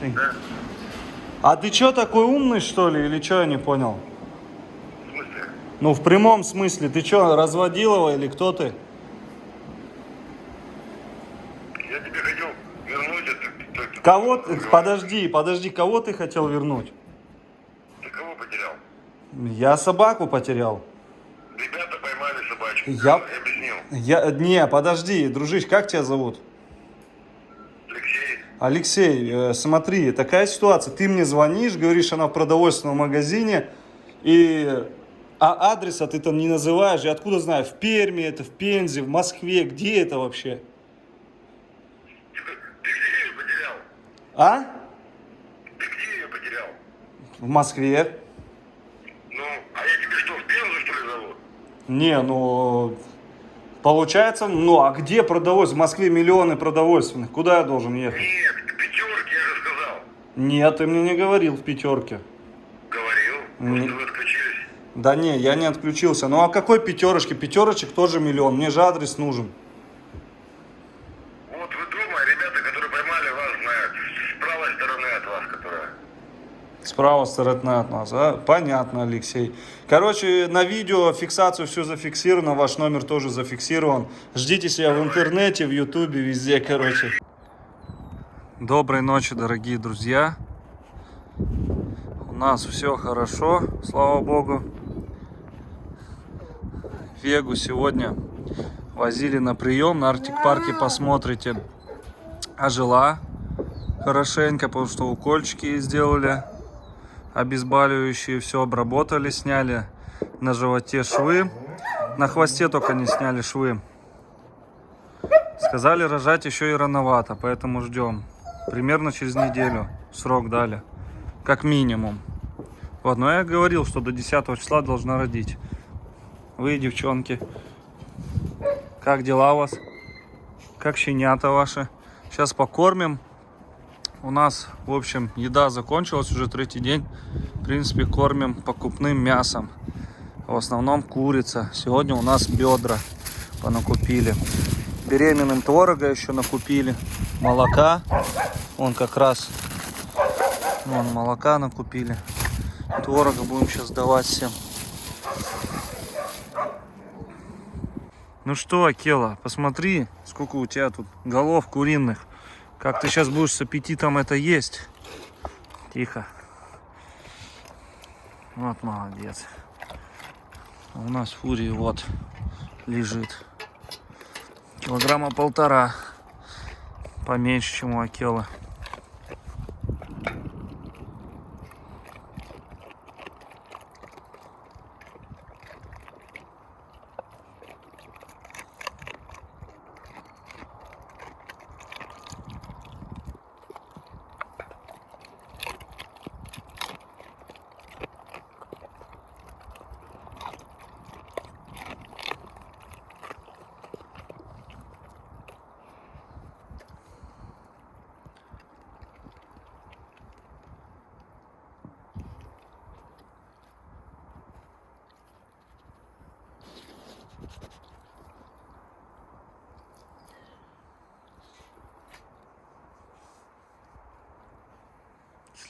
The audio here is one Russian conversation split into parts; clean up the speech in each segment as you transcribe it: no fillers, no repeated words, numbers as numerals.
Да. А ты что, такой умный, что ли, или что, я не понял? В смысле? Ну, в прямом смысле, ты что, разводил его или кто ты? Я тебе хотел вернуть это. Кого ты, подожди, кого ты хотел вернуть? Ты кого потерял? Я собаку потерял. Ребята поймали собачку. Я объяснил. Не, подожди, дружище, как тебя зовут? Алексей. Алексей, смотри, такая ситуация. Ты мне звонишь, говоришь, она в продовольственном магазине, а адреса ты там не называешь. Я откуда знаю? В Перми, это в Пензе, в Москве. Где это вообще? Ты где ее потерял? А? Ты где ее потерял? В Москве. Ну, а я тебе что, в Пензу, что ли, зову? Не, ну, получается, ну, а где продовольствие? В Москве миллионы продовольственных. Куда я должен ехать? Нет, к пятерке, я же сказал. Нет, ты мне не говорил в пятерке. Говорил. Просто вы отключились. Да не, я не отключился. Ну, а какой пятерочки? Пятерочек тоже миллион. Мне же адрес нужен. Вот вы дома, ребята, которые поймали вас, знают. С правой стороны от вас, которая. Справа стороны от нас, а? Понятно, Алексей. Короче, на видео фиксацию все зафиксировано, ваш номер тоже зафиксирован. Ждите себя в интернете, в ютубе, везде, короче. Доброй ночи, дорогие друзья. У нас все хорошо, слава богу. Вегу сегодня возили на прием, на Арктик парке посмотрите. Ожила хорошенько, потому что укольчики сделали. Обезболивающие, все обработали, сняли на животе швы, на хвосте только не сняли швы. Сказали, рожать еще и рановато, поэтому ждем. Примерно через неделю срок дали, как минимум. Вот, но я говорил, что до 10 числа должна родить. Вы, девчонки, как дела у вас? Как щенята ваши? Сейчас покормим. У нас, в общем, еда закончилась уже третий день. В принципе, кормим покупным мясом. В основном курица. Сегодня у нас бедра понакупили. Беременным творога еще накупили. Молока. Вон как раз. Вон молока накупили. Творога будем сейчас давать всем. Ну что, Акела, посмотри, сколько у тебя тут голов куриных. Как ты сейчас будешь с аппетитом это есть? Тихо. Вот молодец. А у нас фурии вот лежит. Килограмма 1,5. Поменьше, чем у Акелы.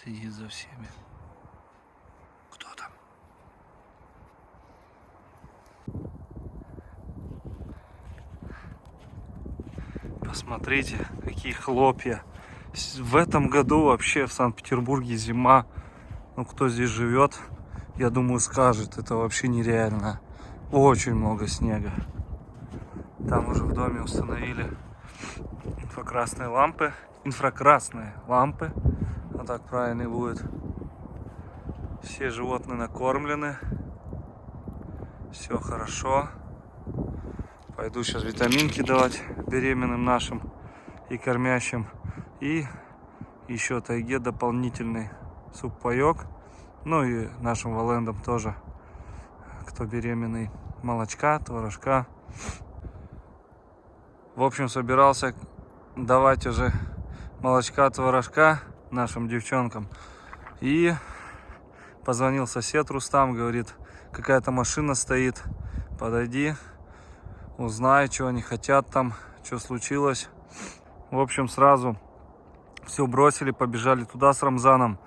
Следит за всеми. Кто там? Посмотрите, какие хлопья. В этом году вообще в Санкт-Петербурге зима. Ну, кто здесь живет, я думаю, скажет, это вообще нереально. Очень много снега. Там уже в доме установили инфракрасные лампы. А так правильно будет. Все животные накормлены. Все хорошо. Пойду сейчас витаминки давать беременным нашим и кормящим. И еще тайге дополнительный суп-паек. Ну и нашим валендам тоже, кто беременный. Молочка, творожка. В общем, собирался давать уже молочка, творожка нашим девчонкам. И позвонил сосед Рустам, говорит, какая-то машина стоит, подойди, узнай, что они хотят там, что случилось. В общем, сразу Все бросили, побежали туда с Рамзаном.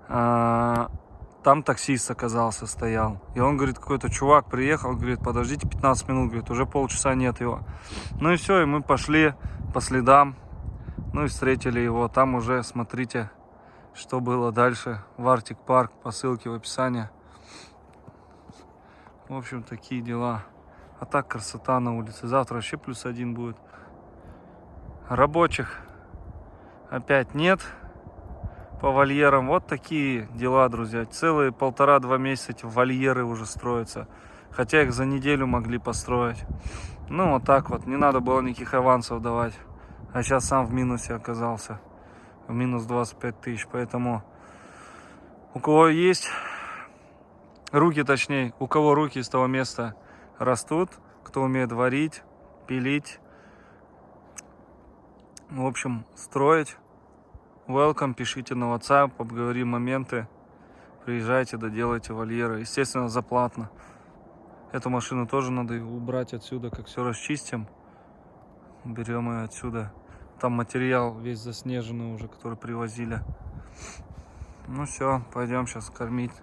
Там таксист оказался, стоял. И он говорит, какой-то чувак приехал, говорит, подождите 15 минут, говорит, уже полчаса нет его. Ну и все, и мы пошли по следам. Ну и встретили его. Там уже смотрите, что было дальше. В Arctic Park, по ссылке в описании. В общем, такие дела. А так красота на улице. Завтра вообще +1 будет. Рабочих опять нет по вольерам. Вот такие дела, друзья. Целые 1,5-2 месяца эти вольеры уже строятся. Хотя их за неделю могли построить. Ну, вот так вот. Не надо было никаких авансов давать. А сейчас сам в минусе оказался. В минус 25 тысяч. Поэтому у кого есть руки, точнее, у кого руки с того места растут, кто умеет варить, пилить, в общем, строить, welcome, пишите на WhatsApp, обговорим моменты, приезжайте, доделайте вольеры. Естественно, заплатно. Эту машину тоже надо убрать отсюда, как все расчистим. Берем ее отсюда. Там материал весь заснеженный уже, который привозили. Ну все, пойдем сейчас кормить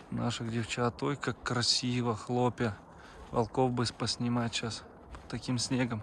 наших девчат. Ой, как красиво, хлопья. Волков бы поснимать сейчас под таким снегом.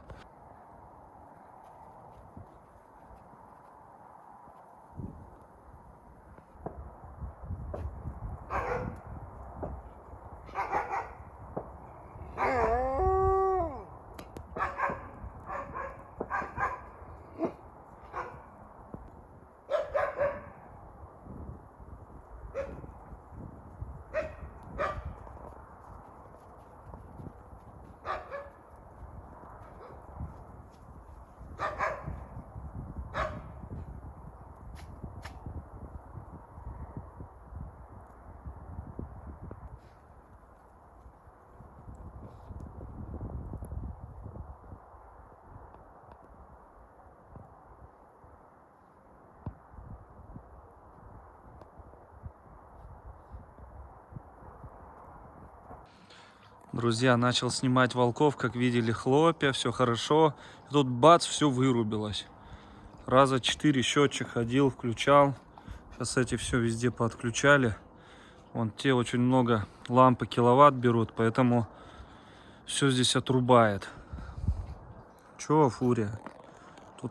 Друзья, начал снимать волков, как видели, хлопья, все хорошо. И тут бац, все вырубилось. Раза 4 счетчик ходил, включал. Сейчас эти все везде подключали. Вон те очень много лампы киловатт берут, поэтому все здесь отрубает. Чего, фурия? Тут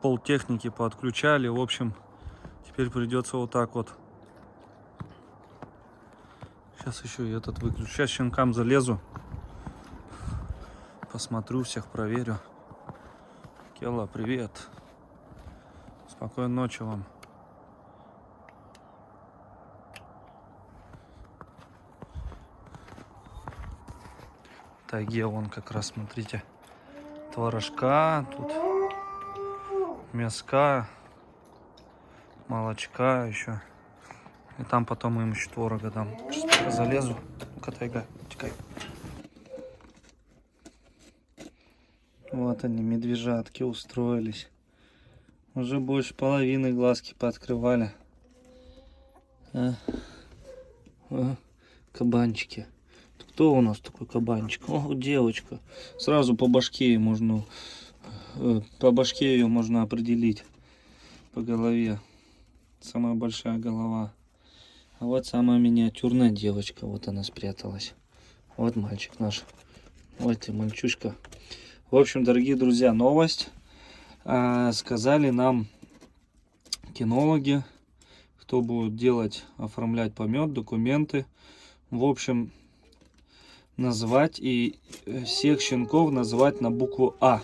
полтехники подключали. В общем, теперь придется вот так вот. Сейчас еще и этот выключу. Сейчас щенкам залезу. Посмотрю, всех проверю. Кела, привет. Спокойной ночи вам. В тайге вон как раз, смотрите. Творожка, тут мяска, молочка еще. И там потом им еще творога дам. Сейчас залезу. Ну-ка, тайга, тикай. Вот они, медвежатки, устроились. Уже больше половины глазки пооткрывали. Кабанчики. Кто у нас такой кабанчик? О, девочка. Сразу по башке можно, по башке ее можно определить. По голове. Самая большая голова. А вот самая миниатюрная девочка. Вот она спряталась. Вот мальчик наш. Вот ты, мальчушка. В общем, дорогие друзья, новость. Сказали нам кинологи, кто будет делать, оформлять помет, документы. В общем, назвать и всех щенков называть на букву А.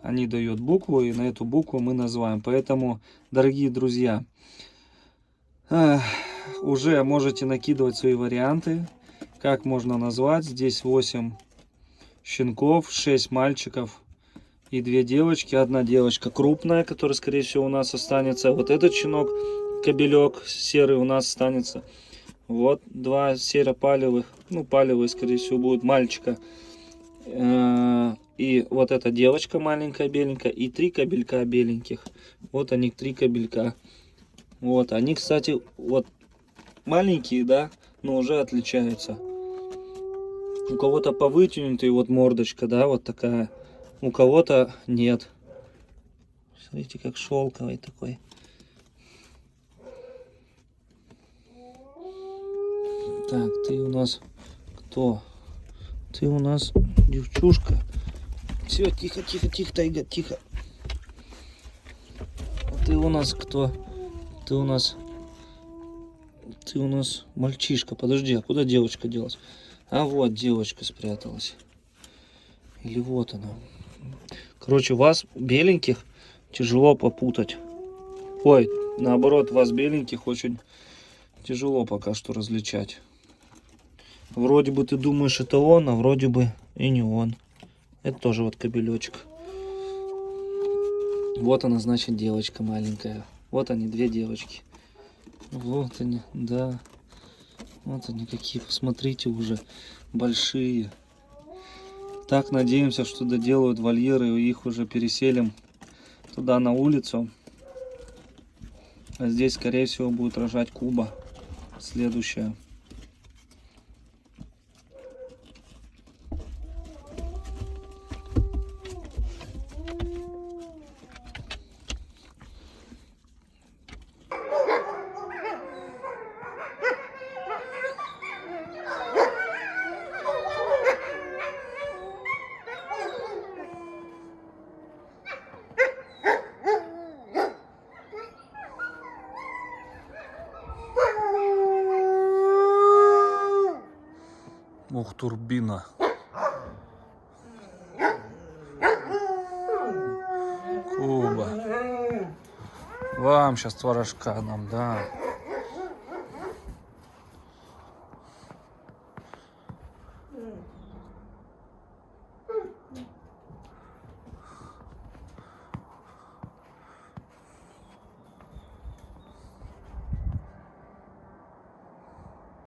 Они дают букву, и на эту букву мы называем. Поэтому, дорогие друзья, уже можете накидывать свои варианты, как можно назвать. Здесь 8 щенков, 6 мальчиков и 2 девочки. Одна девочка крупная, которая, скорее всего, у нас останется. Вот этот щенок, кобелек серый, у нас останется. Вот 2 серо-палевых, ну, палевые, скорее всего, будут мальчика. И вот эта девочка маленькая, беленькая, и 3 кобелька беленьких. Вот они, 3 кобелька. Вот, они, кстати, вот маленькие, да, но уже отличаются. У кого-то повытянутая вот мордочка, да, вот такая. У кого-то нет. Смотрите, как шелковый такой. Так, ты у нас кто? Ты у нас девчушка. Все, тихо, тихо, тихо, Тайга, тихо. А ты у нас кто? Ты у нас мальчишка. Подожди, а куда девочка делась? А вот девочка спряталась. Или вот она. Короче, вас, беленьких, тяжело попутать. Ой, наоборот, вас, беленьких, очень тяжело пока что различать. Вроде бы ты думаешь, это он, а вроде бы и не он. Это тоже вот кобелечек. Вот она, значит, девочка маленькая. Вот они, две девочки. Вот они, да. Вот они какие, посмотрите, уже большие. Так, надеемся, что доделают вольеры и их уже переселим туда, на улицу. А здесь, скорее всего, будет рожать Куба. Следующая. Ух, турбина. Куба. Вам сейчас творожка нам, да.